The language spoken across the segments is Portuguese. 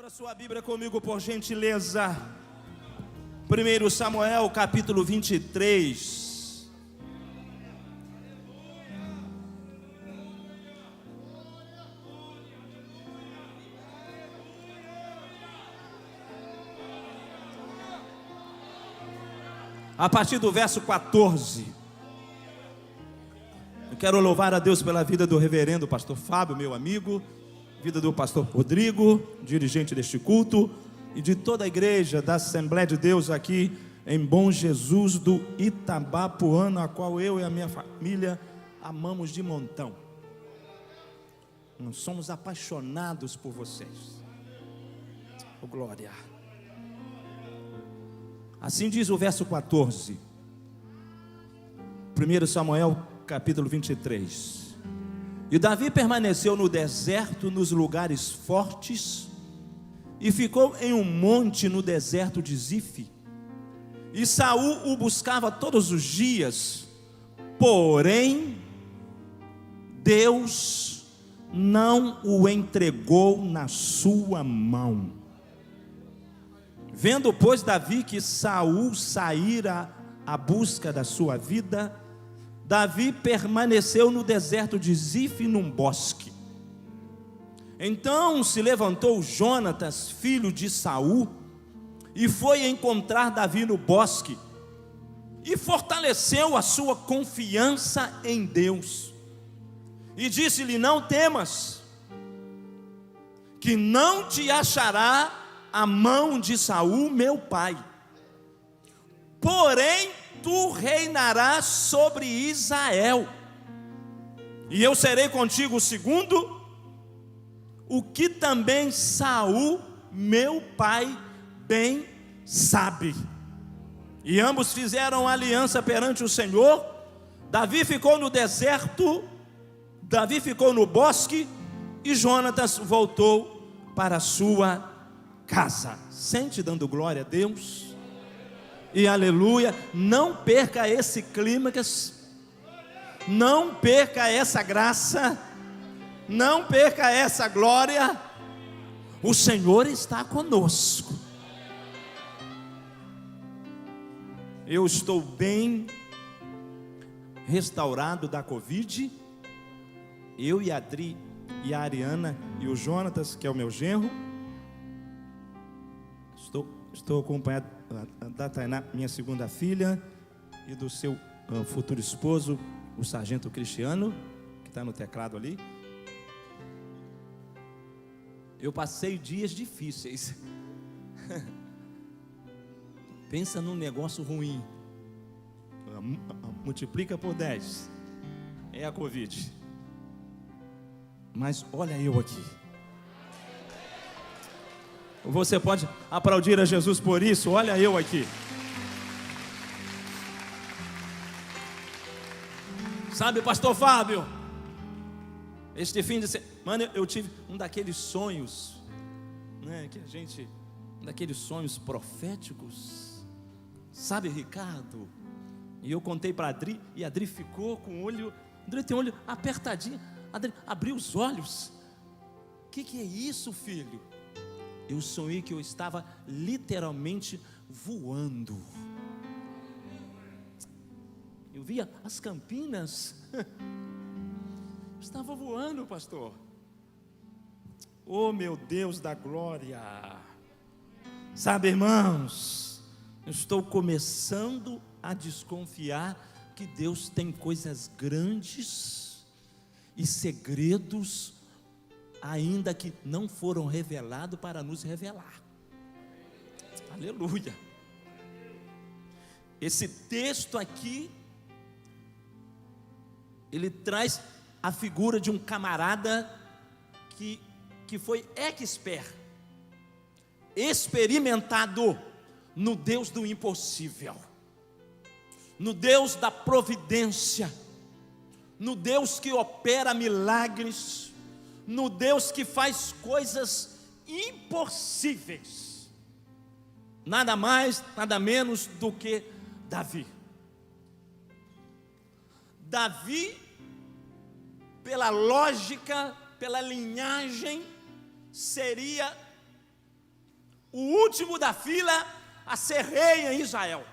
Abra sua Bíblia comigo, por gentileza. 1 Samuel, capítulo 23. A partir do verso 14. Eu quero louvar a Deus pela vida do reverendo pastor Fábio, meu amigo, vida do pastor Rodrigo, dirigente deste culto, e de toda a igreja da Assembleia de Deus aqui em Bom Jesus do Itabapoana, a qual eu e a minha família amamos de montão. Nós somos apaixonados por vocês. Oh, glória! Assim diz o verso 14, 1 Samuel capítulo 23. E Davi permaneceu no deserto, nos lugares fortes, e ficou em um monte no deserto de Zife. E Saul o buscava todos os dias, porém Deus não o entregou na sua mão. Vendo, pois, Davi que Saul saíra à busca da sua vida, Davi permaneceu no deserto de Zife, num bosque. Então se levantou Jonatas, filho de Saul, e foi encontrar Davi no bosque, e fortaleceu a sua confiança em Deus, e disse-lhe: não temas, que não te achará a mão de Saul, meu pai, porém tu reinarás sobre Israel, e eu serei contigo segundo o que também Saul, meu pai, bem sabe. E ambos fizeram aliança perante o Senhor. Davi ficou no deserto, Davi ficou no bosque, e Jonatas voltou para a sua casa. Sente dando glória a Deus. E aleluia. Não perca esse clímax, não perca essa graça, não perca essa glória. O Senhor está conosco. Eu estou bem restaurado da Covid. Eu e a Adri e a Ariana e o Jonatas, que é o meu genro. Estou acompanhado da Tainá, minha segunda filha, e do seu futuro esposo, o sargento Cristiano, que está no teclado ali. Eu passei dias difíceis. Pensa num negócio ruim, multiplica por 10, é a Covid. Mas olha eu aqui. Você pode aplaudir a Jesus por isso? Olha eu aqui. Sabe, pastor Fábio, este fim de semana eu tive um daqueles sonhos, né, que a gente, daqueles sonhos proféticos. Sabe, Ricardo? E eu contei para a Adri, e a Adri ficou com o olho, Adri tem o olho apertadinho. Adri abriu os olhos. Que é isso, filho? Eu sonhei que eu estava literalmente voando. Eu via as Campinas. Eu estava voando, pastor. Oh, meu Deus da glória. Sabe, irmãos, eu estou começando a desconfiar que Deus tem coisas grandes e segredos ainda que não foram revelados para nos revelar. Aleluia. Esse texto aqui, ele traz a figura de um camarada que foi expert, experimentado no Deus do impossível, no Deus da providência, no Deus que opera milagres, no Deus que faz coisas impossíveis. Nada mais, nada menos do que Davi. Davi, pela lógica, pela linhagem, seria o último da fila a ser rei em Israel.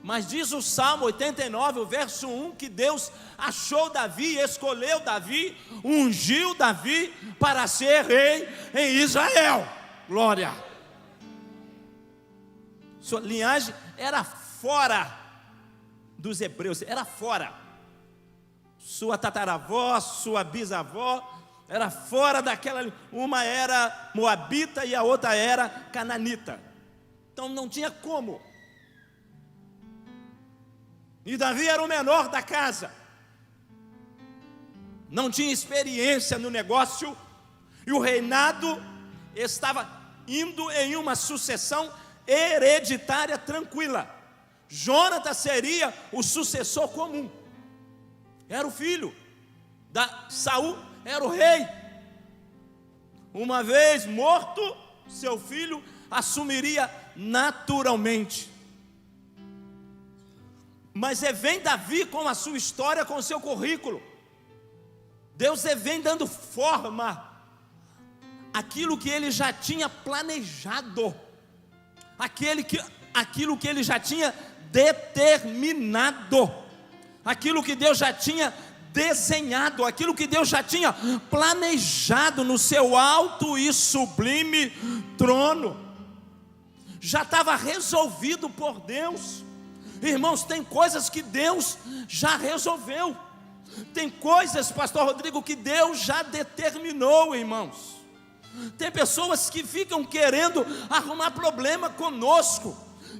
Mas diz o Salmo 89, o verso 1, que Deus achou Davi, escolheu Davi, ungiu Davi para ser rei em Israel. Glória! Sua linhagem era fora dos hebreus, era fora. Sua tataravó, sua bisavó, era fora daquela, uma era moabita e a outra era cananita. Então não tinha como. E Davi era o menor da casa, não tinha experiência no negócio, e o reinado estava indo em uma sucessão hereditária tranquila. Jonatas seria o sucessor comum, era o filho da Saul, era o rei. Uma vez morto, seu filho assumiria naturalmente. Mas vem Davi com a sua história, com o seu currículo. Deus vem dando forma àquilo que ele já tinha planejado, aquilo que ele já tinha determinado, aquilo que Deus já tinha desenhado, aquilo que Deus já tinha planejado no seu alto e sublime trono. Já estava resolvido por Deus. Irmãos, tem coisas que Deus já resolveu. Tem coisas, pastor Rodrigo, que Deus já determinou, irmãos. Tem pessoas que ficam querendo arrumar problema conosco,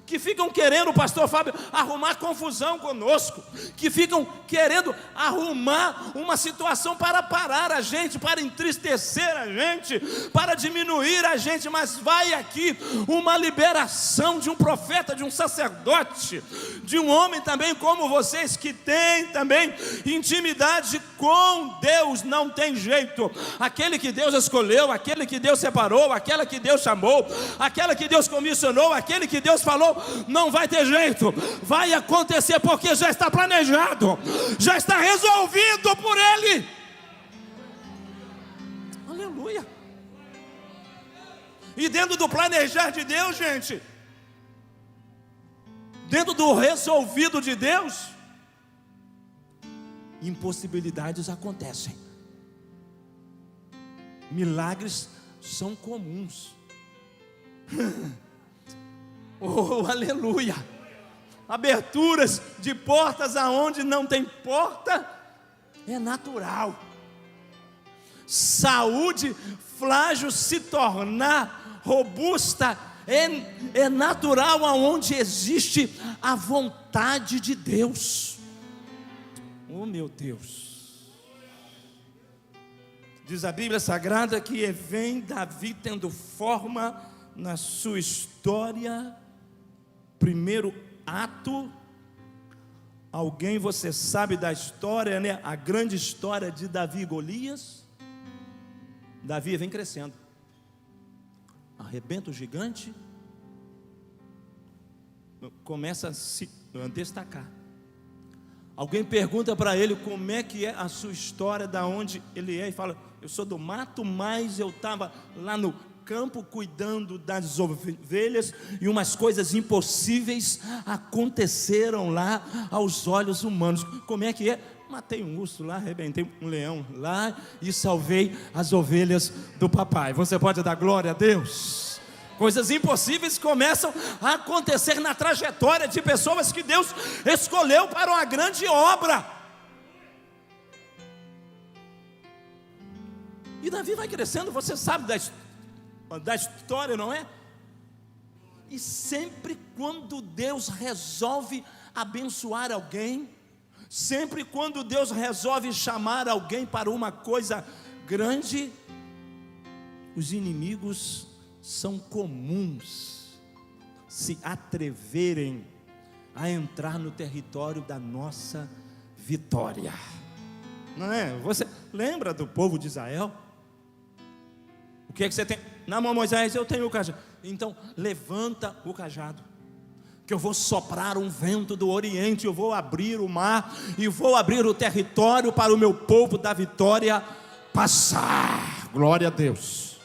que ficam querendo, pastor Fábio, arrumar confusão conosco, que ficam querendo arrumar uma situação para parar a gente, para entristecer a gente, para diminuir a gente. Mas vai aqui uma liberação de um profeta, de um sacerdote, de um homem também como vocês, que tem também intimidade com Deus. Não tem jeito, aquele que Deus escolheu, aquele que Deus separou, aquela que Deus chamou, aquela que Deus comissionou, aquele que Deus falou, não vai ter jeito, vai acontecer, porque já está planejado, já está resolvido por Ele. Aleluia. E dentro do planejar de Deus, gente, dentro do resolvido de Deus, impossibilidades acontecem, milagres são comuns. Oh, aleluia! Aberturas de portas aonde não tem porta é natural. Saúde, frágil se tornar robusta é natural aonde existe a vontade de Deus. Oh, meu Deus! Diz a Bíblia Sagrada que vem Davi tendo forma na sua história. Primeiro ato. Alguém, você sabe da história, né? A grande história de Davi e Golias. Davi vem crescendo, arrebenta o gigante, começa a se destacar. Alguém pergunta para ele como é que é a sua história, da onde ele é, e fala: eu sou do mato, mas eu estava lá no campo cuidando das ovelhas, e umas coisas impossíveis aconteceram lá aos olhos humanos. Como é que é? Matei um urso lá, arrebentei um leão lá e salvei as ovelhas do papai. Você pode dar glória a Deus? Coisas impossíveis começam a acontecer na trajetória de pessoas que Deus escolheu para uma grande obra. E Davi vai crescendo, você sabe da história, não é? E sempre quando Deus resolve abençoar alguém, sempre quando Deus resolve chamar alguém para uma coisa grande, os inimigos são comuns se atreverem a entrar no território da nossa vitória, não é? Você lembra do povo de Israel? O que é que você tem na mão, Moisés? Eu tenho o cajado. Então levanta o cajado, que eu vou soprar um vento do oriente, eu vou abrir o mar e vou abrir o território para o meu povo da vitória passar. Glória a Deus.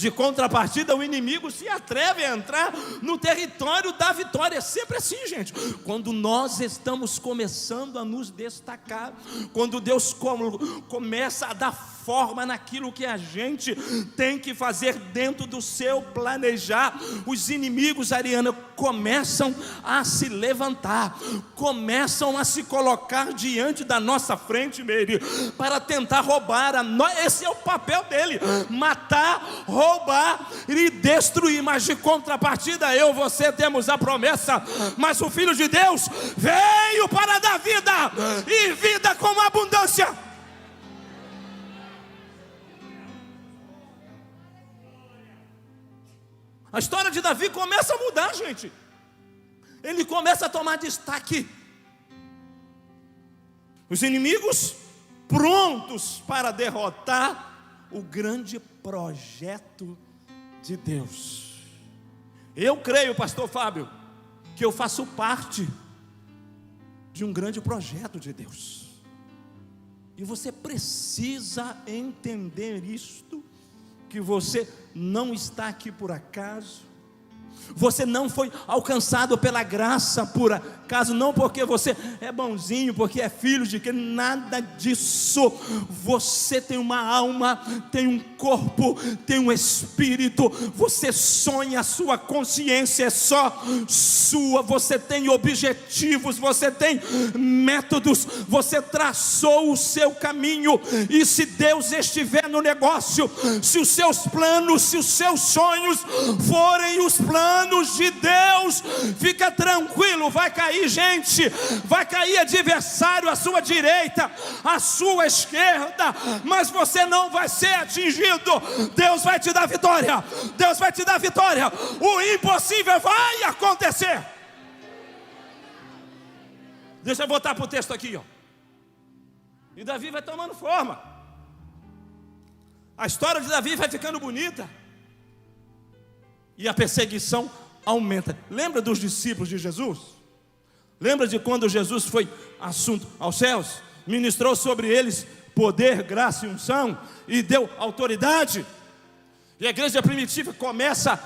De contrapartida, o inimigo se atreve a entrar no território da vitória. É sempre assim, gente. Quando nós estamos começando a nos destacar, quando Deus começa a dar forma naquilo que a gente tem que fazer dentro do seu planejar, os inimigos, Ariana, começam a se levantar, começam a se colocar diante da nossa frente, Meire, para tentar roubar esse é o papel dele, matar, roubar e destruir. Mas de contrapartida, eu e você temos a promessa, mas o Filho de Deus veio para dar vida, e vida com abundância. A história de Davi começa a mudar, gente. Ele começa a tomar destaque. Os inimigos prontos para derrotar o grande projeto de Deus. Eu creio, pastor Fábio, que eu faço parte de um grande projeto de Deus. E você precisa entender isto, que você não está aqui por acaso, você não foi alcançado pela graça por acaso, não porque você é bonzinho, porque é filho de quem, nada disso. Você tem uma alma, tem um corpo, tem um espírito, você sonha, a sua consciência é só sua, você tem objetivos, você tem métodos, você traçou o seu caminho, e se Deus estiver no negócio, se os seus planos, se os seus sonhos forem os planos de Deus, fica tranquilo, vai cair gente, vai cair adversário à sua direita, à sua esquerda, mas você não vai ser atingido. Deus vai te dar vitória, Deus vai te dar vitória, o impossível vai acontecer. Deixa eu voltar para o texto aqui, ó. E Davi vai tomando forma, a história de Davi vai ficando bonita, e a perseguição aumenta. Lembra dos discípulos de Jesus? Lembra de quando Jesus foi assunto aos céus, ministrou sobre eles poder, graça e unção, e deu autoridade, e a igreja primitiva começa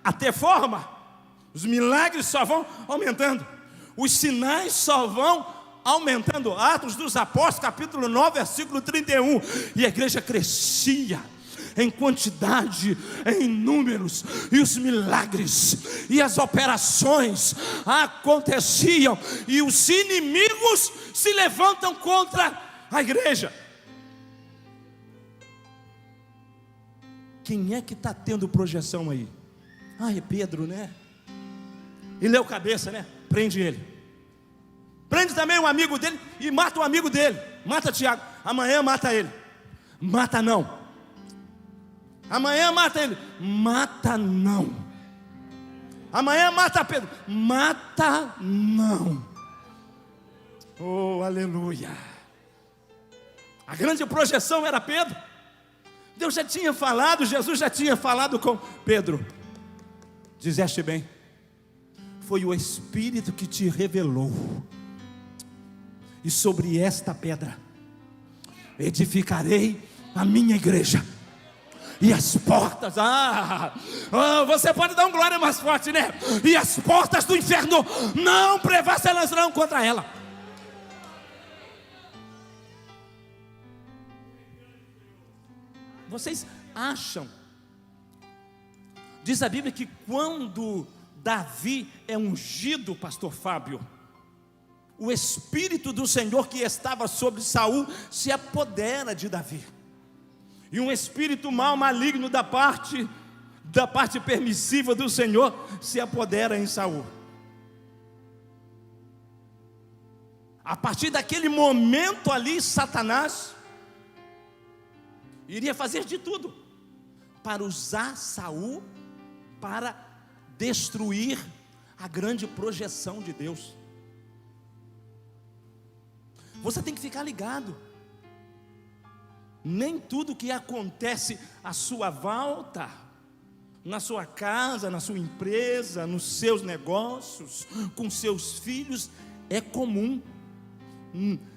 a ter forma, os milagres só vão aumentando, os sinais só vão aumentando. Atos dos Apóstolos, capítulo 9, versículo 31, e a igreja crescia em quantidade, em números, e os milagres e as operações aconteciam, e os inimigos se levantam contra a igreja. Quem é que está tendo projeção aí? É Pedro, né? Ele é o cabeça, né? Prende ele. Prende também um amigo dele e mata o amigo dele. Mata Tiago, amanhã mata ele. Mata não. Amanhã mata ele. Mata não. Amanhã mata Pedro. Mata não. Oh, aleluia. A grande projeção era Pedro. Deus já tinha falado, Jesus já tinha falado com Pedro. Dizeste bem, foi o Espírito que te revelou. E sobre esta pedra edificarei a minha igreja, e as portas, você pode dar um glória mais forte, né? E as portas do inferno não prevalecerão contra ela. Vocês acham, diz a Bíblia, que quando Davi é ungido, pastor Fábio, o Espírito do Senhor que estava sobre Saul se apodera de Davi, e um espírito mau, maligno da parte permissiva do Senhor se apodera em Saul. A partir daquele momento ali, Satanás iria fazer de tudo para usar Saul para destruir a grande projeção de Deus. Você tem que ficar ligado. Nem tudo que acontece à sua volta, na sua casa, na sua empresa, nos seus negócios, com seus filhos, é comum.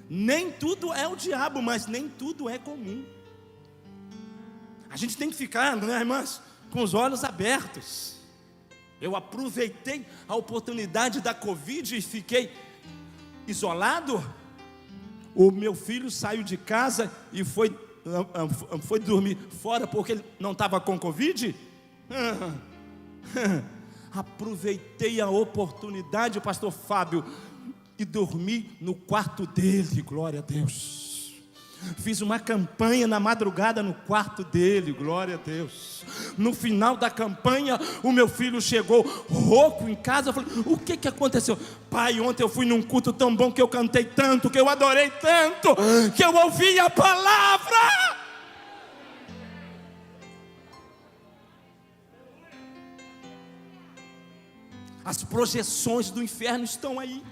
Nem tudo é o diabo, mas nem tudo é comum. A gente tem que ficar, né, irmãs? com os olhos abertos. Eu aproveitei a oportunidade da Covid e fiquei isolado. O meu filho saiu de casa e foi dormir fora porque ele não estava com Covid. Aproveitei a oportunidade, pastor Fábio, e dormi no quarto dele, glória a Deus. Fiz uma campanha na madrugada no quarto dele, glória a Deus. No final da campanha, o meu filho chegou rouco em casa. Eu falei: o que aconteceu? Pai, ontem eu fui num culto tão bom que eu cantei tanto, que eu adorei tanto, que eu ouvi a palavra. As projeções do inferno estão aí.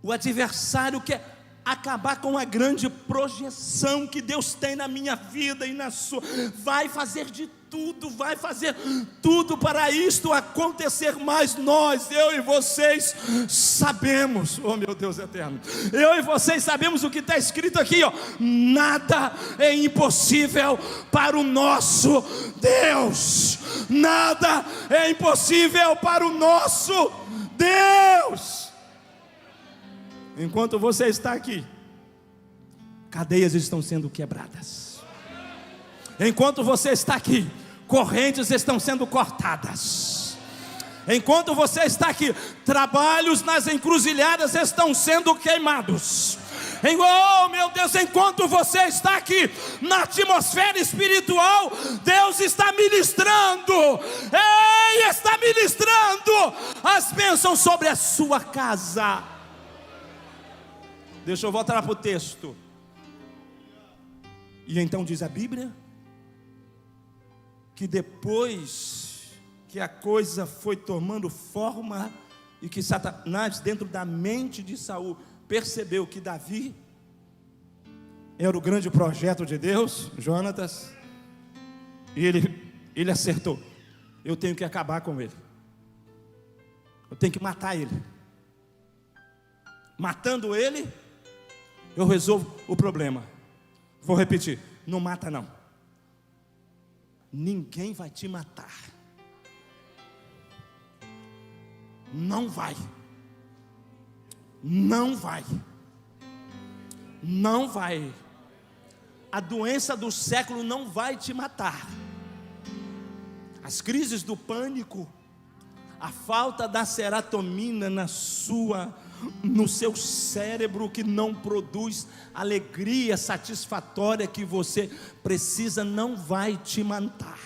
O adversário quer acabar com a grande projeção que Deus tem na minha vida e na sua. Vai fazer tudo para isto acontecer, mas nós, eu e vocês sabemos, oh meu Deus eterno, eu e vocês sabemos o que está escrito aqui, ó: nada é impossível para o nosso Deus. Nada é impossível para o nosso Deus. Enquanto você está aqui, cadeias estão sendo quebradas. Enquanto você está aqui, correntes estão sendo cortadas. Enquanto você está aqui, trabalhos nas encruzilhadas estão sendo queimados. Oh meu Deus, enquanto você está aqui, na atmosfera espiritual, Deus está ministrando. Está ministrando as bênçãos sobre a sua casa. Deixa eu voltar para o texto. E então diz a Bíblia que depois que a coisa foi tomando forma e que Satanás, dentro da mente de Saul, percebeu que Davi era o grande projeto de Deus, Jonatas, e ele acertou: eu tenho que acabar com ele, eu tenho que matar ele. Matando ele, eu resolvo o problema. Vou repetir: não mata não. Ninguém vai te matar. Não vai. Não vai. Não vai. A doença do século não vai te matar. As crises do pânico, a falta da serotonina no seu cérebro, que não produz alegria satisfatória que você precisa, não vai te matar.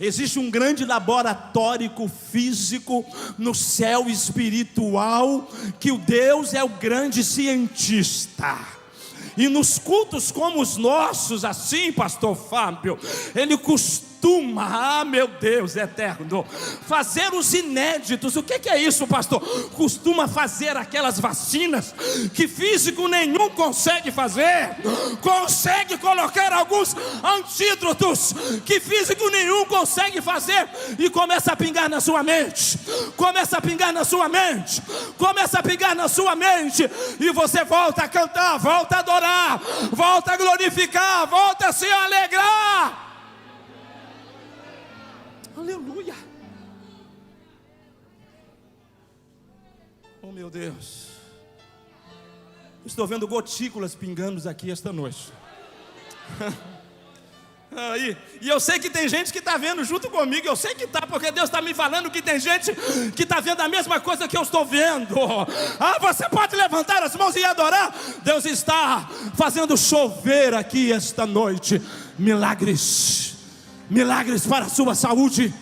Existe um grande laboratório físico no céu espiritual, que o Deus é o grande cientista. E nos cultos como os nossos, assim, pastor Fábio, ele costuma, meu Deus eterno, fazer os inéditos. O que é isso, pastor? Costuma fazer aquelas vacinas que físico nenhum consegue fazer. Consegue colocar alguns antídotos que físico nenhum consegue fazer, e começa a pingar na sua mente. Começa a pingar na sua mente. Começa a pingar na sua mente. E você volta a cantar, volta a adorar, volta a glorificar, volta a se alegrar. Aleluia. Oh meu Deus, estou vendo gotículas pingando aqui esta noite. E eu sei que tem gente que está vendo junto comigo. Eu sei que está, porque Deus está me falando que tem gente que está vendo a mesma coisa que eu estou vendo. Você pode levantar as mãos e adorar. Deus está fazendo chover aqui esta noite milagres. Milagres para a sua saúde,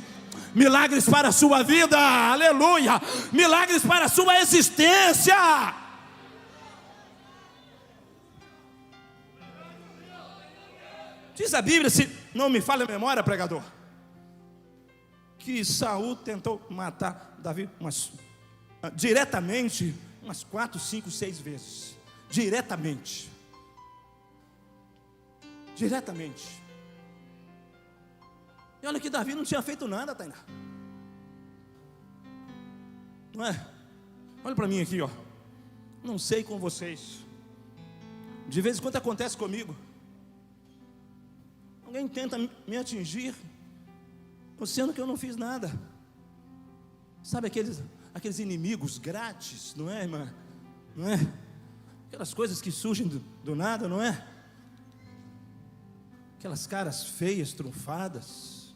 milagres para a sua vida, aleluia, milagres para a sua existência. Diz a Bíblia, se não me falha a memória, pregador, que Saul tentou matar Davi diretamente umas 4, 5, 6 vezes. Diretamente. E olha que Davi não tinha feito nada, Tainá. Não é? Olha para mim aqui, ó. Não sei com vocês, de vez em quando acontece comigo. Alguém tenta me atingir, sendo que eu não fiz nada. Sabe aqueles inimigos grátis, não é, irmã? Não é? Aquelas coisas que surgem do nada, não é? Aquelas caras feias, trunfadas,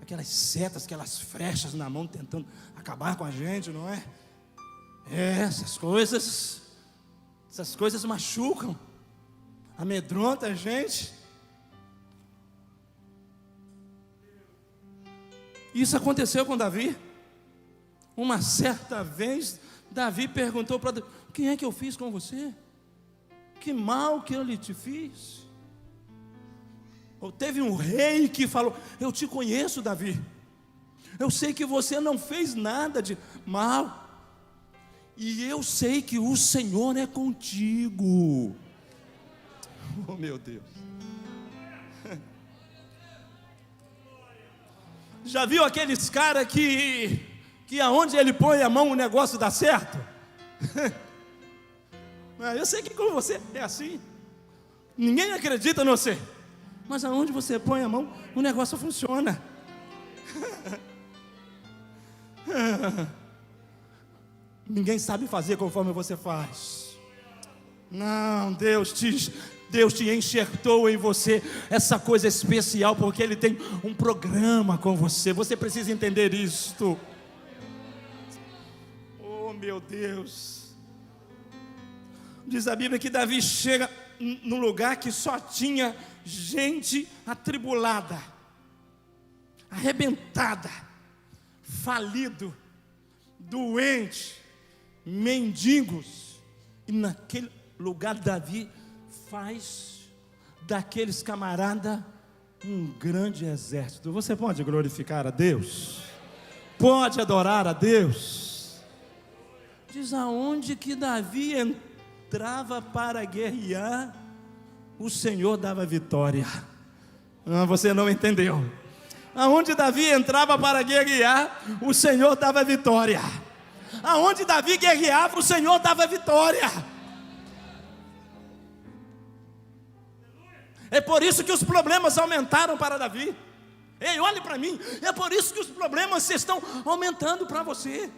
aquelas setas, aquelas flechas na mão tentando acabar com a gente, não é? Essas coisas machucam, amedrontam a gente. Isso aconteceu com Davi. Uma certa vez, Davi perguntou para Deus: quem é que eu fiz com você? Que mal que eu lhe te fiz? Ou teve um rei que falou: eu te conheço, Davi, eu sei que você não fez nada de mal, e eu sei que o Senhor é contigo. Oh, meu Deus. Já viu aqueles caras que aonde ele põe a mão o negócio dá certo? Eu sei que com você é assim. Ninguém acredita em você, mas aonde você põe a mão o negócio funciona. Ninguém sabe fazer conforme você faz. Não, Deus te enxertou em você essa coisa especial, porque Ele tem um programa com você. Você precisa entender isto. Oh, meu Deus. Diz a Bíblia que Davi chega num lugar que só tinha gente atribulada, arrebentada, falido, doente, mendigos. E naquele lugar Davi faz daqueles camaradas um grande exército. Você pode glorificar a Deus? Pode adorar a Deus? Diz aonde que Davi entrava para guerrear, o Senhor dava vitória. Você não entendeu. Aonde Davi entrava para guerrear, o Senhor dava vitória. Aonde Davi guerreava, o Senhor dava vitória. É por isso que os problemas aumentaram para Davi. Ei, olhe para mim. É por isso que os problemas estão aumentando para você.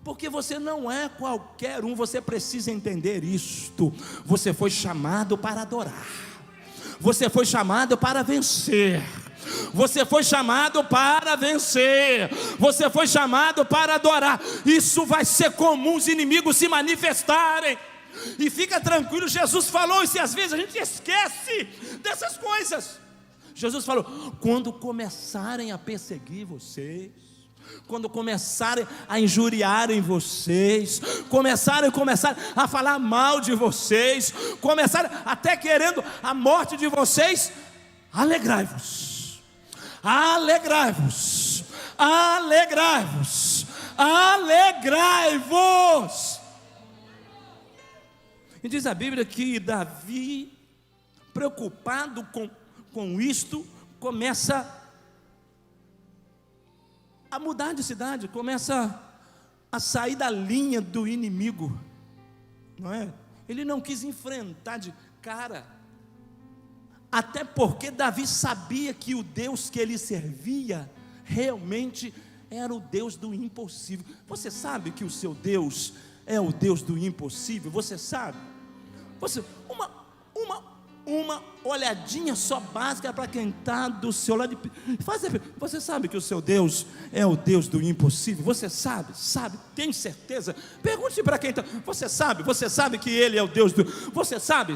Porque você não é qualquer um. Você precisa entender isto. Você foi chamado para adorar. Você foi chamado para vencer. Você foi chamado para vencer. Você foi chamado para adorar. Isso vai ser comum os inimigos se manifestarem. E fica tranquilo, Jesus falou, e se às vezes a gente esquece dessas coisas. Jesus falou: quando começarem a perseguir vocês, quando começarem a injuriarem vocês, começarem a falar mal de vocês, começarem até querendo a morte de vocês, alegrai-vos, alegrai-vos, alegrai-vos, alegrai-vos. E diz a Bíblia que Davi, preocupado com isto, começa a mudar de cidade, começa a sair da linha do inimigo, não é? Ele não quis enfrentar de cara, até porque Davi sabia que o Deus que ele servia realmente era o Deus do impossível. Você sabe que o seu Deus é o Deus do impossível? Você sabe? Uma olhadinha só básica para quem está do seu lado. Você sabe que o seu Deus é o Deus do impossível? Você sabe, tem certeza? Pergunte para quem está. Você sabe que Ele é o Deus do. Você sabe.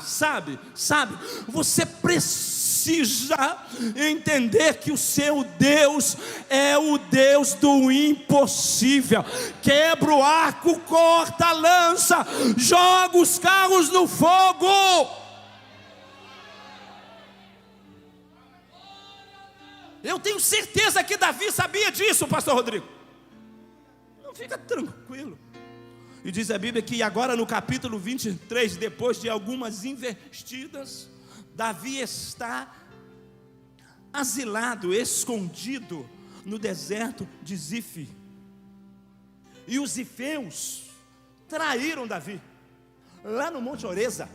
Você precisa entender que o seu Deus é o Deus do impossível. Quebra o arco, corta a lança, joga os carros no fogo. Eu tenho certeza que Davi sabia disso, pastor Rodrigo. Não, fica tranquilo. E diz a Bíblia que agora no capítulo 23, depois de algumas investidas, Davi está asilado, escondido no deserto de Zif. E os zifeus traíram Davi lá no Monte Oreza.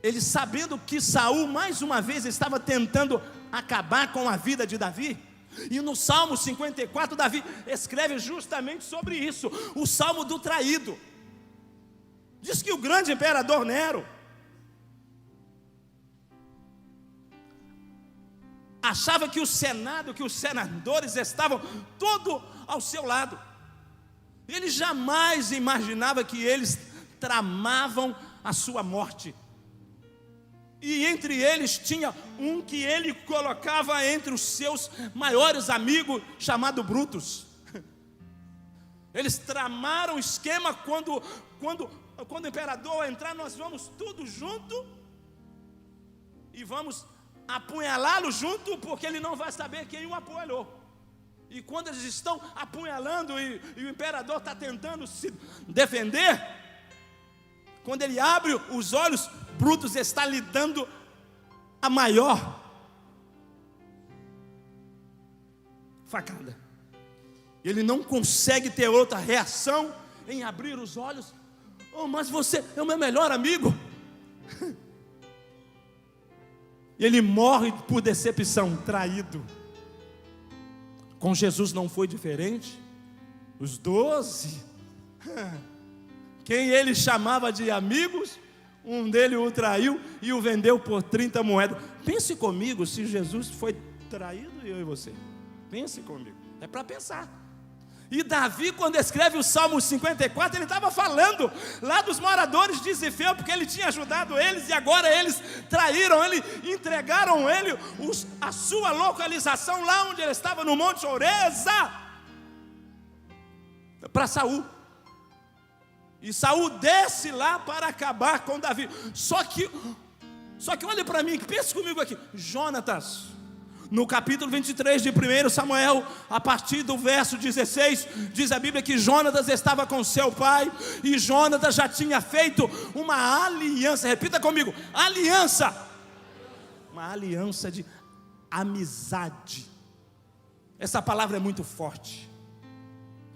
ele sabendo que Saul mais uma vez estava tentando acabar com a vida de Davi. E no Salmo 54, Davi escreve justamente sobre isso, o Salmo do traído. Diz que o grande imperador Nero achava que o Senado, que os senadores estavam todos ao seu lado. Ele jamais imaginava que eles tramavam a sua morte. E entre eles tinha um que ele colocava entre os seus maiores amigos, chamado Brutus. Eles tramaram o esquema quando o imperador entrar, nós vamos tudo junto e vamos apunhalá-lo junto, porque ele não vai saber quem o apunhalou. E quando eles estão apunhalando e o imperador está tentando se defender, quando ele abre os olhos, Brutus está lhe dando a maior facada. Ele não consegue ter outra reação em abrir os olhos. Oh, mas você é o meu melhor amigo. Ele morre por decepção, traído. Com Jesus não foi diferente. Os 12, quem ele chamava de amigos, um deles o traiu e o vendeu por 30 moedas. Pense comigo, se Jesus foi traído, eu e você. Pense comigo, é para pensar. E Davi, quando escreve o Salmo 54, ele estava falando lá dos moradores de Zifeu, porque ele tinha ajudado eles, e agora eles traíram ele, entregaram ele a sua localização, lá onde ele estava, no Monte Oreza, para Saul. E Saul desce lá para acabar com Davi. Só que olha para mim, pense comigo aqui. Jonatas, no capítulo 23 de 1 Samuel, a partir do verso 16, diz a Bíblia que Jonatas estava com seu pai, e Jonatas já tinha feito uma aliança. Repita comigo, aliança. Uma aliança de amizade. Essa palavra é muito forte.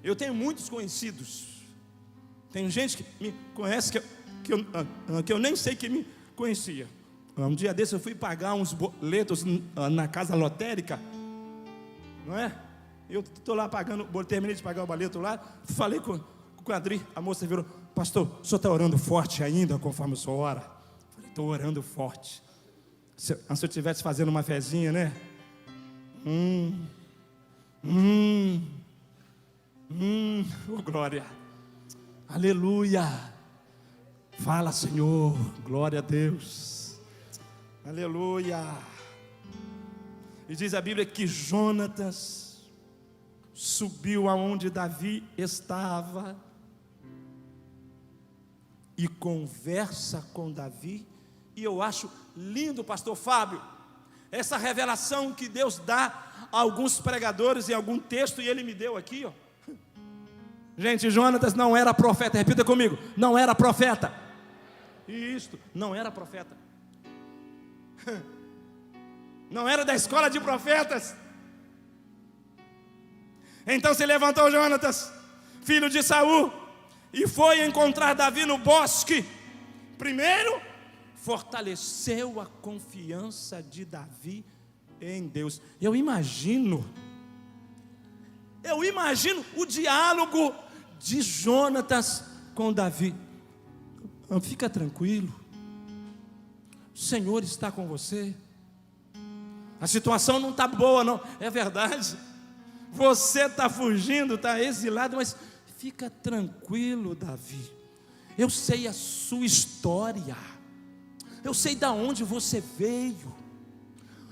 Eu tenho muitos conhecidos. Tem gente que me conhece que eu nem sei que me conhecia. Um dia desse eu fui pagar uns boletos na casa lotérica, não é? Eu estou lá pagando, terminei de pagar o boleto lá, falei com o Adri, a moça virou: pastor, o senhor está orando forte ainda conforme o senhor ora? Falei: estou orando forte. Se eu estivesse fazendo uma fezinha, né? Oh, glória. Aleluia. Fala, Senhor. Glória a Deus. Aleluia. E diz a Bíblia que Jonatas subiu aonde Davi estava e conversa com Davi. E eu acho lindo, pastor Fábio, essa revelação que Deus dá a alguns pregadores em algum texto, e ele me deu aqui, ó. Gente, Jonatas não era profeta. Repita comigo, não era profeta. Isto, não era profeta. Não era da escola de profetas. Então se levantou Jonatas, filho de Saul, e foi encontrar Davi no bosque. Primeiro, fortaleceu a confiança de Davi em Deus. Eu imagino o diálogo de Jonatas com Davi. Fica tranquilo, o Senhor está com você. A situação não está boa, não, é verdade. Você está fugindo, está exilado, mas fica tranquilo, Davi. Eu sei a sua história, eu sei de onde você veio,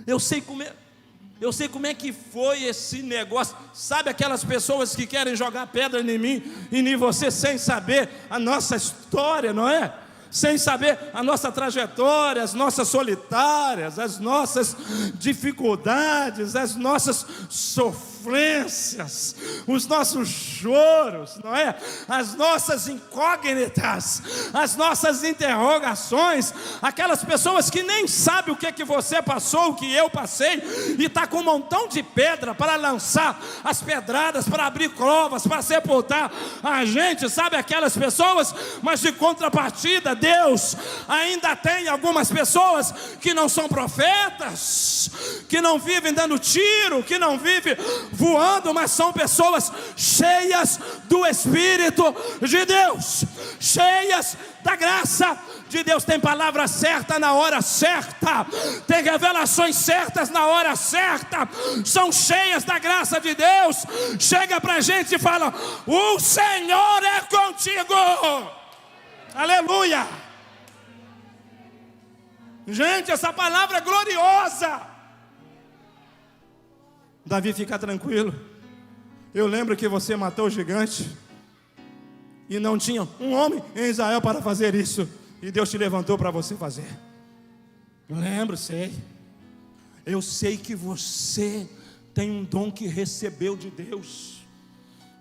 eu sei como é que foi esse negócio. Sabe aquelas pessoas que querem jogar pedra em mim e em você, sem saber a nossa história, não é? Sem saber a nossa trajetória, as nossas solitárias, as nossas dificuldades, as nossas sofrências. sofrências, os nossos choros, não é? As nossas incógnitas, as nossas interrogações, aquelas pessoas que nem sabem o que você passou, o que eu passei, e está com um montão de pedra para lançar as pedradas, para abrir covas, para sepultar a gente, sabe aquelas pessoas? Mas de contrapartida, Deus ainda tem algumas pessoas que não são profetas, que não vivem dando tiro, que não vivem voando, mas são pessoas cheias do Espírito de Deus, cheias da graça de Deus. Tem palavra certa na hora certa, tem revelações certas na hora certa, são cheias da graça de Deus. Chega para a gente e fala: o Senhor é contigo. Aleluia. Gente, essa palavra é gloriosa. Davi, fica tranquilo, eu lembro que você matou o gigante e não tinha um homem em Israel para fazer isso, e Deus te levantou para você fazer. Eu lembro, sei. Eu sei que você tem um dom que recebeu de Deus.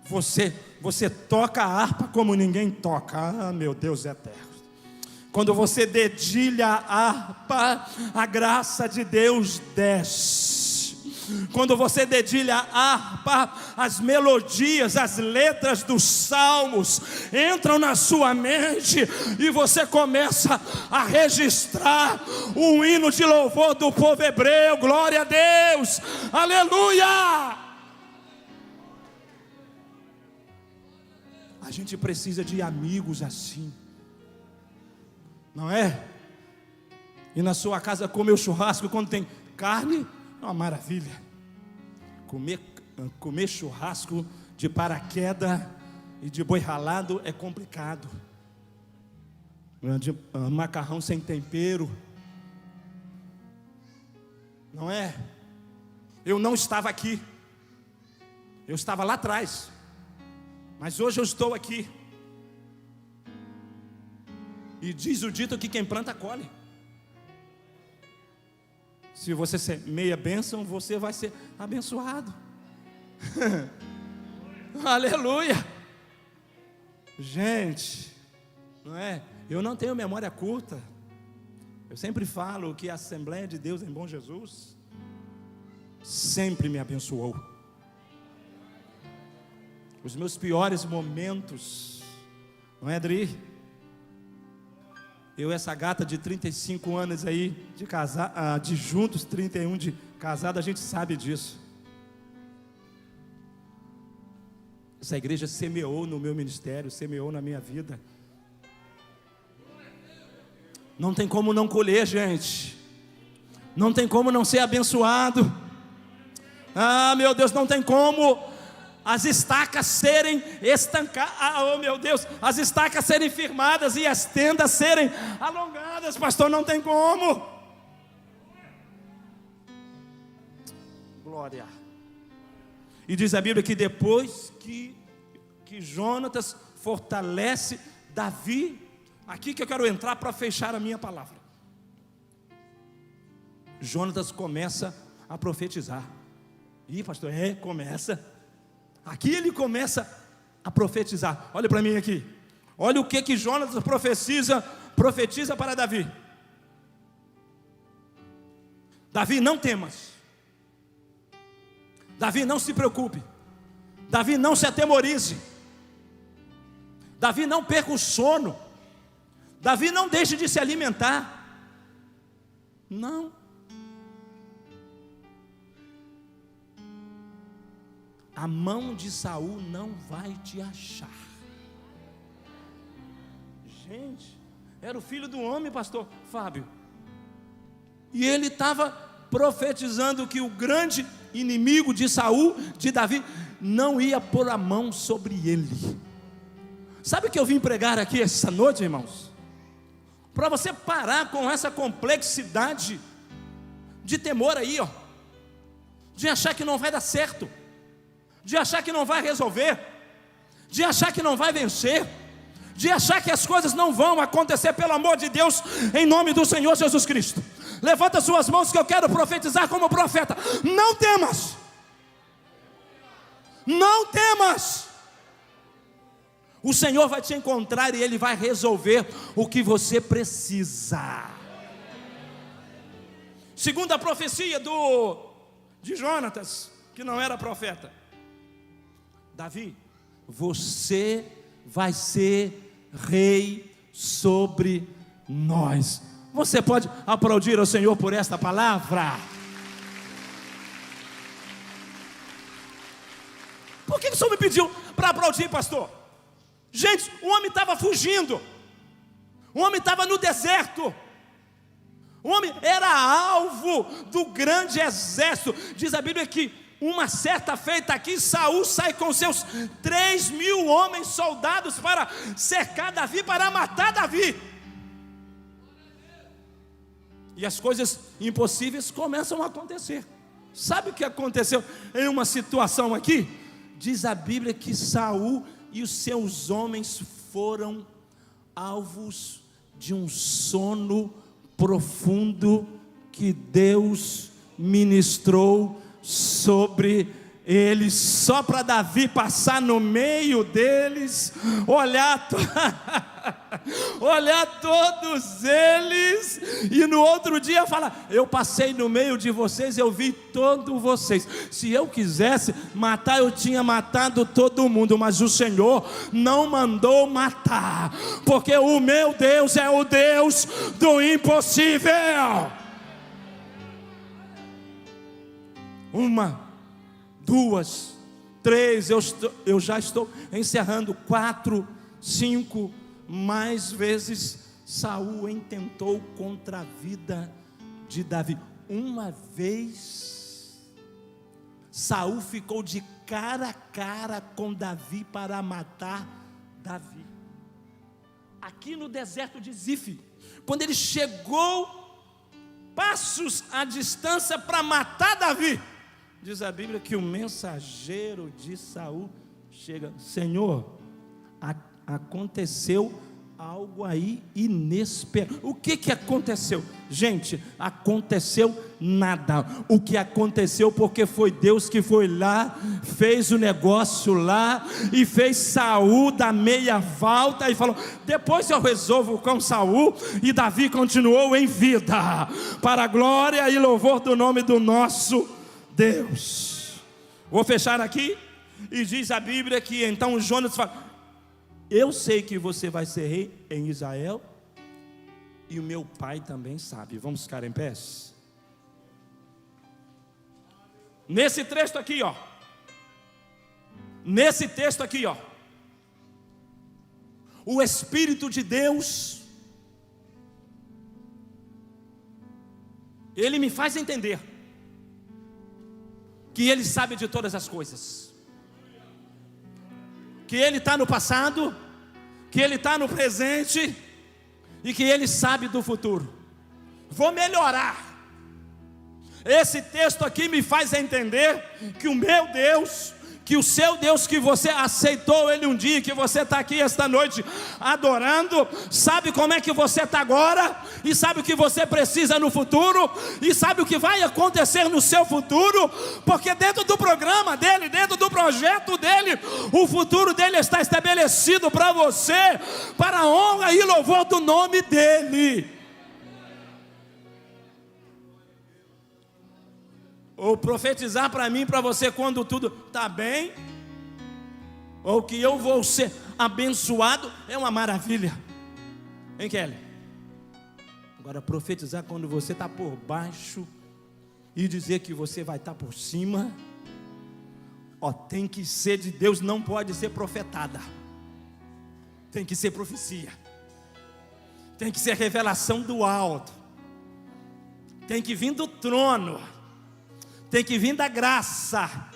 Você toca a harpa como ninguém toca. Ah, meu Deus eterno. Quando você dedilha a harpa, a graça de Deus desce. Quando você dedilha a harpa, as melodias, as letras dos salmos entram na sua mente e você começa a registrar o hino de louvor do povo hebreu. Glória a Deus, aleluia. A gente precisa de amigos assim, não é? E na sua casa comer o churrasco quando tem carne é uma maravilha. Comer churrasco de paraquedas e de boi ralado é complicado. De macarrão sem tempero, não é? Eu não estava aqui, eu estava lá atrás, mas hoje eu estou aqui. E diz o dito que quem planta colhe. Se você semeia bênção, você vai ser abençoado. Aleluia. Gente, não é? Eu não tenho memória curta. Eu sempre falo que a Assembleia de Deus em Bom Jesus sempre me abençoou. Os meus piores momentos, não é, Adri? Eu, essa gata de 35 anos aí, de juntos, 31 de casado, a gente sabe disso. Essa igreja semeou no meu ministério, semeou na minha vida. Não tem como não colher, gente. Não tem como não ser abençoado. Ah, meu Deus, não tem como as estacas serem estancadas, oh meu Deus, as estacas serem firmadas e as tendas serem alongadas, pastor, não tem como. Glória. E diz a Bíblia que depois que Jonatas fortalece Davi, aqui que eu quero entrar para fechar a minha palavra. Jonatas começa a profetizar. Ih, pastor, começa. Aqui ele começa a profetizar. Olha para mim aqui. Olha o que Jonatas profetiza para Davi. Davi, não temas. Davi, não se preocupe. Davi, não se atemorize. Davi, não perca o sono. Davi, não deixe de se alimentar. Não. A mão de Saul não vai te achar. Gente, era o filho do homem, pastor Fábio. E ele estava profetizando que o grande inimigo de Saul, de Davi, não ia pôr a mão sobre ele. Sabe o que eu vim pregar aqui essa noite, irmãos? Para você parar com essa complexidade de temor aí, ó, de achar que não vai dar certo, de achar que não vai resolver, de achar que não vai vencer, de achar que as coisas não vão acontecer. Pelo amor de Deus, em nome do Senhor Jesus Cristo, levanta suas mãos que eu quero profetizar como profeta. Não temas. Não temas. O Senhor vai te encontrar e Ele vai resolver o que você precisa. Segunda profecia de Jonatas, que não era profeta. Davi, você vai ser rei sobre nós. Você pode aplaudir ao Senhor por esta palavra? Por que o Senhor me pediu para aplaudir, pastor? Gente, o homem estava fugindo. O homem estava no deserto. O homem era alvo do grande exército. Diz a Bíblia que uma certa feita aqui, Saul sai com seus 3.000 homens soldados para cercar Davi, para matar Davi. E as coisas impossíveis começam a acontecer. Sabe o que aconteceu em uma situação aqui? Diz a Bíblia que Saul e os seus homens foram alvos de um sono profundo que Deus ministrou sobre eles, só para Davi passar no meio deles, olhar todos eles, e no outro dia falar: eu passei no meio de vocês, eu vi todos vocês. Se eu quisesse matar, eu tinha matado todo mundo, mas o Senhor não mandou matar, porque o meu Deus é o Deus do impossível. Uma, duas, três, eu já estou encerrando. 4, 5, mais vezes Saul intentou contra a vida de Davi. Uma vez Saul ficou de cara a cara com Davi para matar Davi. Aqui no deserto de Zif, quando ele chegou passos à distância para matar Davi, diz a Bíblia que o mensageiro de Saul chega: Senhor, aconteceu algo aí inesperado. O que aconteceu? Gente, aconteceu nada. O que aconteceu porque foi Deus que foi lá, fez o negócio lá e fez Saul dar meia volta e falou: depois eu resolvo com Saul. E Davi continuou em vida, para a glória e louvor do nome do nosso Deus. Vou fechar aqui. E diz a Bíblia que então Jonas fala: eu sei que você vai ser rei em Israel, e o meu pai também sabe. Vamos ficar em pé? Nesse texto aqui, ó. Nesse texto aqui, ó. O Espírito de Deus, ele me faz entender que Ele sabe de todas as coisas, que Ele está no passado, que Ele está no presente e que Ele sabe do futuro. Vou melhorar. Esse texto aqui me faz entender que o meu Deus, que o seu Deus, que você aceitou Ele um dia, que você está aqui esta noite adorando, sabe como é que você está agora, e sabe o que você precisa no futuro, e sabe o que vai acontecer no seu futuro, porque dentro do programa dEle, dentro do projeto dEle, o futuro dEle está estabelecido para você, para a honra e louvor do nome dEle. Ou profetizar para mim, para você, quando tudo está bem, ou que eu vou ser abençoado, é uma maravilha, hein, Kelly? Agora, profetizar quando você está por baixo e dizer que você vai estar por cima, ó, tem que ser de Deus, não pode ser profetada, tem que ser profecia, tem que ser revelação do alto, tem que vir do trono, tem que vir da graça.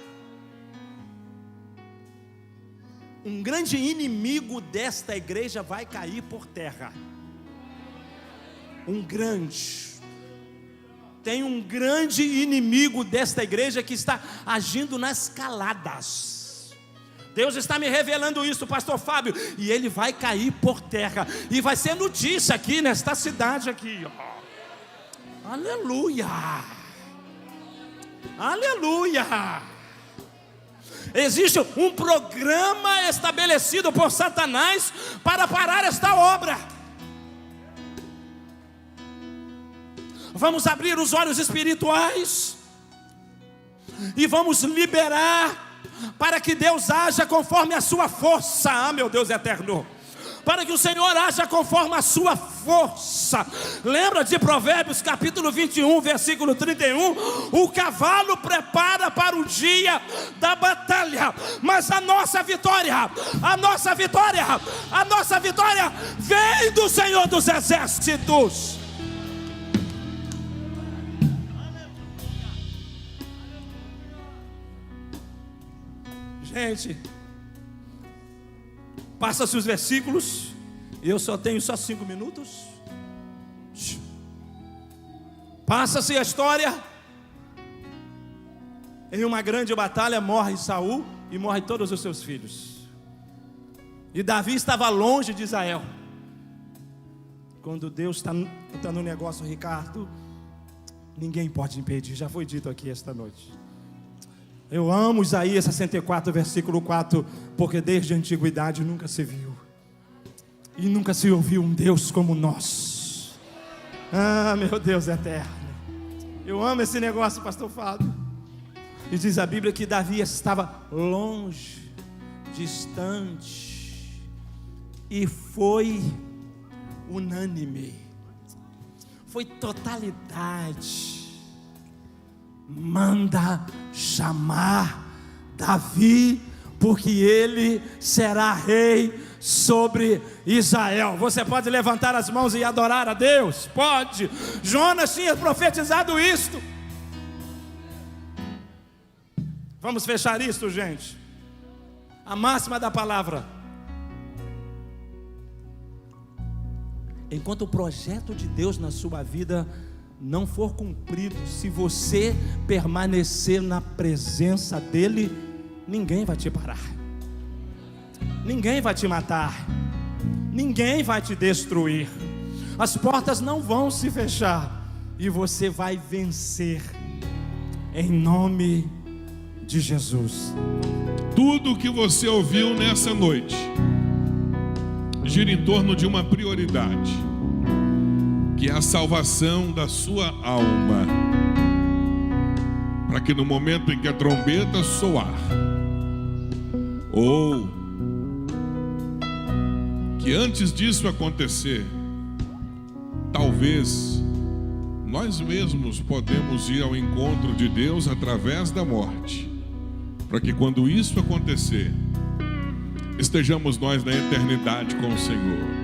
Um grande inimigo desta igreja vai cair por terra. Tem um grande inimigo desta igreja que está agindo nas caladas. Deus está me revelando isso, pastor Fábio, e ele vai cair por terra, e vai ser notícia aqui nesta cidade aqui, ó. Aleluia. Aleluia! Existe um programa estabelecido por Satanás para parar esta obra. Vamos abrir os olhos espirituais e vamos liberar para que Deus haja conforme a sua força. Ah, meu Deus eterno, para que o Senhor haja conforme a sua força. Lembra de Provérbios capítulo 21, versículo 31? O cavalo prepara para o dia da batalha, mas a nossa vitória vem do Senhor dos exércitos. Gente, passa-se os versículos, eu só tenho 5 minutos. Passa-se a história. Em uma grande batalha morre Saul e morre todos os seus filhos. E Davi estava longe de Israel. Quando Deus está no negócio, Ricardo, ninguém pode impedir. Já foi dito aqui esta noite. Eu amo Isaías 64, versículo 4, porque desde a antiguidade nunca se viu e nunca se ouviu um Deus como nós. Ah, meu Deus eterno. Eu amo esse negócio, pastor Fábio. E diz a Bíblia que Davi estava longe, distante, e foi unânime, foi totalidade. Manda chamar Davi, porque ele será rei sobre Israel. Você pode levantar as mãos e adorar a Deus? Pode. Jonas tinha profetizado isto. Vamos fechar isto, gente. A máxima da palavra: enquanto o projeto de Deus na sua vida não for cumprido, se você permanecer na presença dele, ninguém vai te parar, ninguém vai te matar, ninguém vai te destruir. As portas não vão se fechar e você vai vencer em nome de Jesus. Tudo o que você ouviu nessa noite gira em torno de uma prioridade, que é a salvação da sua alma, para que no momento em que a trombeta soar, ou que antes disso acontecer, talvez nós mesmos podemos ir ao encontro de Deus através da morte, para que quando isso acontecer, estejamos nós na eternidade com o Senhor.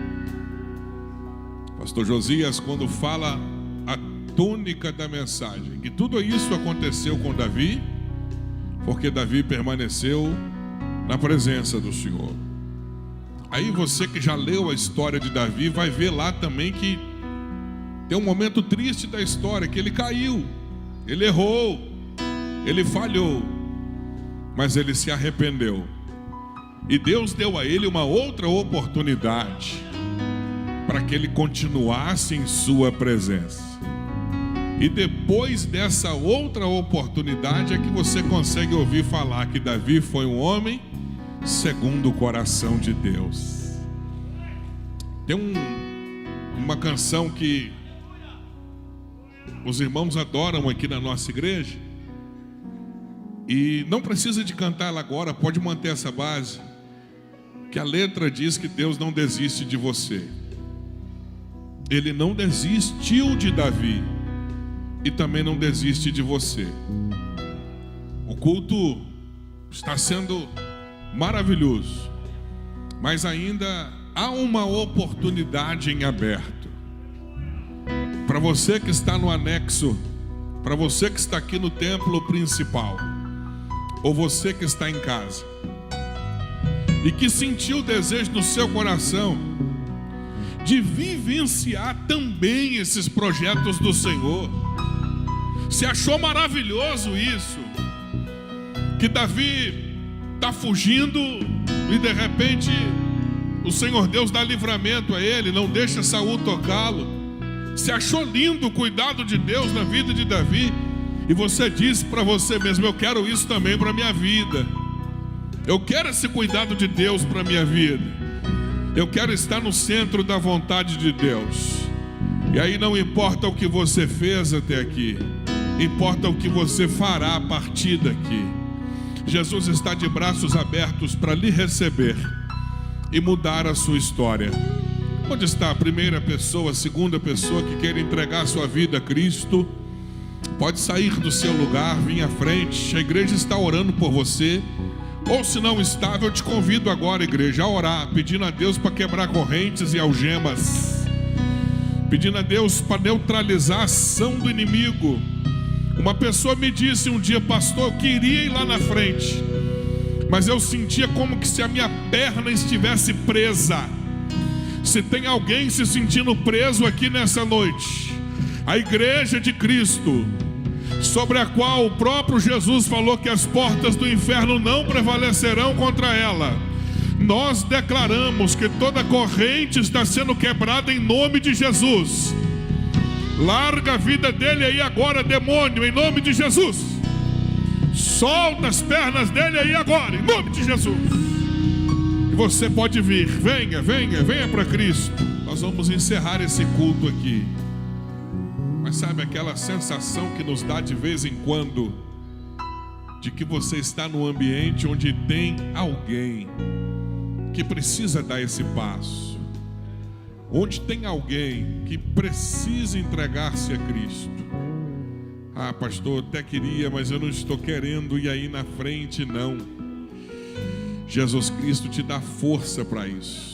Pastor Josias, quando fala a tônica da mensagem, que tudo isso aconteceu com Davi, porque Davi permaneceu na presença do Senhor. Aí você que já leu a história de Davi, vai ver lá também que tem um momento triste da história, que ele caiu, ele errou, ele falhou, mas ele se arrependeu. E Deus deu a ele uma outra oportunidade, para que ele continuasse em sua presença. E depois dessa outra oportunidade é que você consegue ouvir falar que Davi foi um homem segundo o coração de Deus. Tem uma canção que os irmãos adoram aqui na nossa igreja, e não precisa de cantar ela agora, pode manter essa base, que a letra diz que Deus não desiste de você. Ele não desistiu de Davi e também não desiste de você. O culto está sendo maravilhoso, mas ainda há uma oportunidade em aberto. Para você que está no anexo, para você que está aqui no templo principal, ou você que está em casa e que sentiu o desejo no seu coração de vivenciar também esses projetos do Senhor. Se achou maravilhoso isso, que Davi está fugindo e de repente o Senhor Deus dá livramento a ele, não deixa Saul tocá-lo. Se achou lindo o cuidado de Deus na vida de Davi, e você diz para você mesmo: eu quero isso também para a minha vida. Eu quero esse cuidado de Deus para a minha vida. Eu quero estar no centro da vontade de Deus. E aí não importa o que você fez até aqui, importa o que você fará a partir daqui. Jesus está de braços abertos para lhe receber e mudar a sua história. Onde está a primeira pessoa, a segunda pessoa que queira entregar a sua vida a Cristo? Pode sair do seu lugar, vir à frente. A igreja está orando por você. Ou se não está, eu te convido agora, igreja, a orar, pedindo a Deus para quebrar correntes e algemas, pedindo a Deus para neutralizar a ação do inimigo. Uma pessoa me disse um dia: pastor, eu queria ir lá na frente, mas eu sentia como que se a minha perna estivesse presa. Se tem alguém se sentindo preso aqui nessa noite, a igreja de Cristo, sobre a qual o próprio Jesus falou que as portas do inferno não prevalecerão contra ela, nós declaramos que toda corrente está sendo quebrada em nome de Jesus. Larga a vida dele aí agora, demônio, em nome de Jesus. Solta as pernas dele aí agora, em nome de Jesus. E você pode vir, venha para Cristo. Nós vamos encerrar esse culto aqui. Mas sabe aquela sensação que nos dá de vez em quando, de que você está num ambiente onde tem alguém que precisa dar esse passo, onde tem alguém que precisa entregar-se a Cristo. Ah, pastor, eu até queria, mas eu não estou querendo ir aí na frente, não. Jesus Cristo te dá força para isso.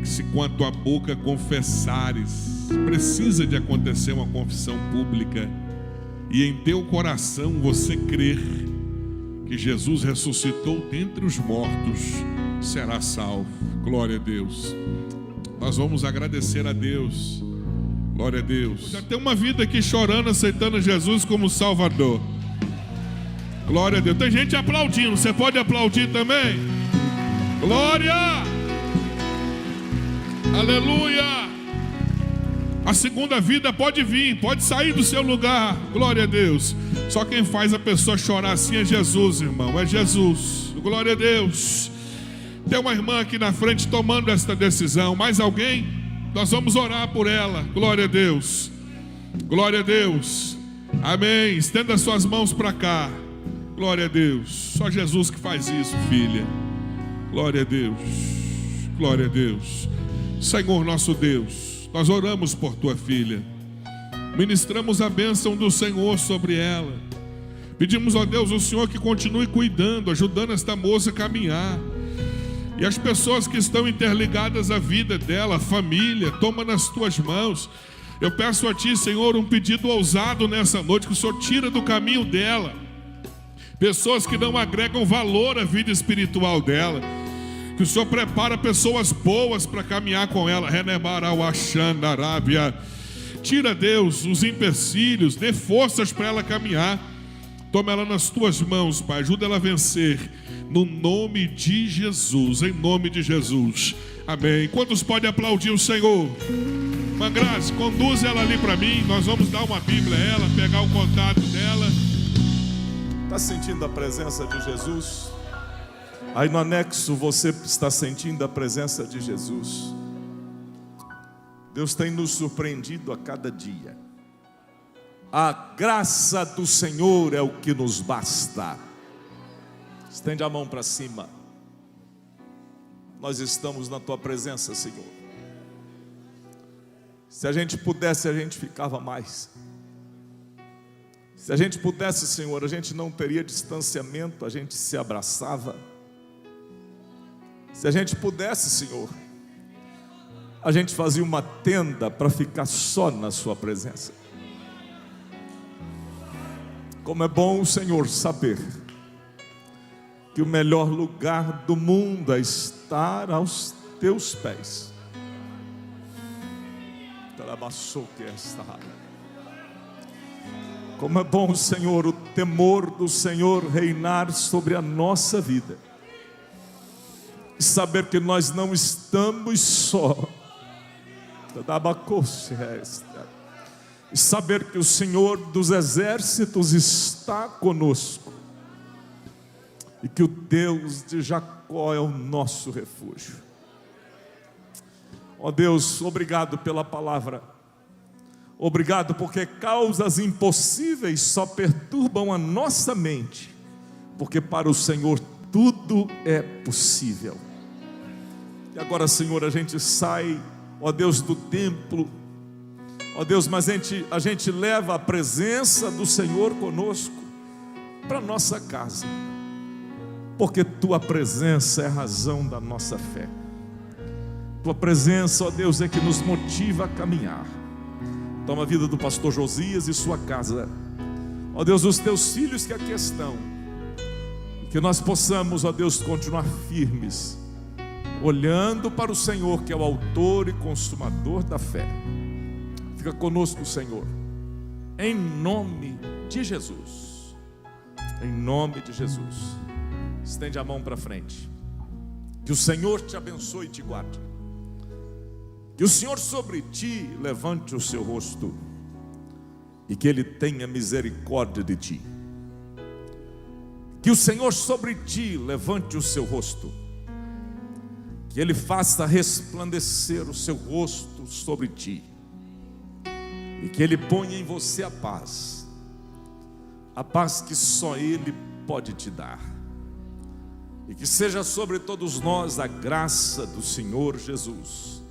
Se com a tua boca confessares, precisa de acontecer uma confissão pública, e em teu coração você crer que Jesus ressuscitou dentre os mortos, será salvo. Glória a Deus. Nós vamos agradecer a Deus. Glória a Deus. Já tem uma vida aqui chorando, aceitando Jesus como Salvador. Glória a Deus. Tem gente aplaudindo, você pode aplaudir também? Glória! Aleluia! A segunda vida pode vir, pode sair do seu lugar. Glória a Deus. Só quem faz a pessoa chorar assim é Jesus, irmão. É Jesus. Glória a Deus. Tem uma irmã aqui na frente tomando esta decisão. Mais alguém? Nós vamos orar por ela. Glória a Deus. Glória a Deus. Amém. Estenda suas mãos para cá. Glória a Deus. Só Jesus que faz isso, filha. Glória a Deus. Glória a Deus. Senhor nosso Deus, nós oramos por tua filha, ministramos a bênção do Senhor sobre ela, pedimos a Deus, o Senhor que continue cuidando, ajudando esta moça a caminhar, e as pessoas que estão interligadas à vida dela, a família, toma nas tuas mãos. Eu peço a ti, Senhor, um pedido ousado nessa noite, que o Senhor tira do caminho dela pessoas que não agregam valor à vida espiritual dela, que o Senhor prepara pessoas boas para caminhar com ela. Tira, Deus, os empecilhos, dê forças para ela caminhar. Toma ela nas tuas mãos, Pai, ajuda ela a vencer, no nome de Jesus, em nome de Jesus, amém. Quantos podem aplaudir o Senhor? Mangraça, conduz ela ali para mim, nós vamos dar uma Bíblia a ela, pegar o contato dela. Está sentindo a presença de Jesus? Aí no anexo você está sentindo a presença de Jesus. Deus tem nos surpreendido a cada dia. A graça do Senhor é o que nos basta. Estende a mão para cima. Nós estamos na tua presença, Senhor. Se a gente pudesse, a gente ficava mais. Se a gente pudesse, Senhor, a gente não teria distanciamento, a gente se abraçava. Se a gente pudesse, Senhor, a gente fazia uma tenda para ficar só na sua presença. Como é bom, Senhor, saber que o melhor lugar do mundo é estar aos teus pés. Como é bom, Senhor, o temor do Senhor reinar sobre a nossa vida. E saber que nós não estamos só. E saber que o Senhor dos exércitos está conosco. e que o Deus de Jacó é o nosso refúgio. Ó Deus, obrigado pela palavra. Obrigado porque causas impossíveis só perturbam a nossa mente, porque para o Senhor tudo é possível. E agora, Senhor, a gente sai, ó Deus, do templo, ó Deus, mas a gente leva a presença do Senhor conosco para a nossa casa, porque Tua presença é a razão da nossa fé. Tua presença, ó Deus, é que nos motiva a caminhar. Toma a vida do pastor Josias e sua casa, ó Deus, os Teus filhos que aqui estão, que nós possamos, ó Deus, continuar firmes, olhando para o Senhor, que é o autor e consumador da fé. Fica conosco, Senhor, em nome de Jesus. Em nome de Jesus. Estende a mão para frente. Que o Senhor te abençoe e te guarde. Que o Senhor sobre ti levante o seu rosto e que Ele tenha misericórdia de ti. Que o Senhor sobre ti levante o seu rosto, que Ele faça resplandecer o seu rosto sobre ti, e que Ele ponha em você a paz que só Ele pode te dar, e que seja sobre todos nós a graça do Senhor Jesus,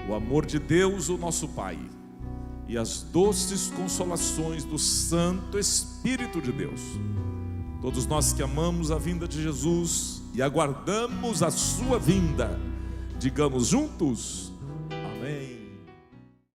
o amor de Deus, o nosso Pai, e as doces consolações do Santo Espírito de Deus. Todos nós que amamos a vinda de Jesus e aguardamos a sua vinda, digamos juntos: amém.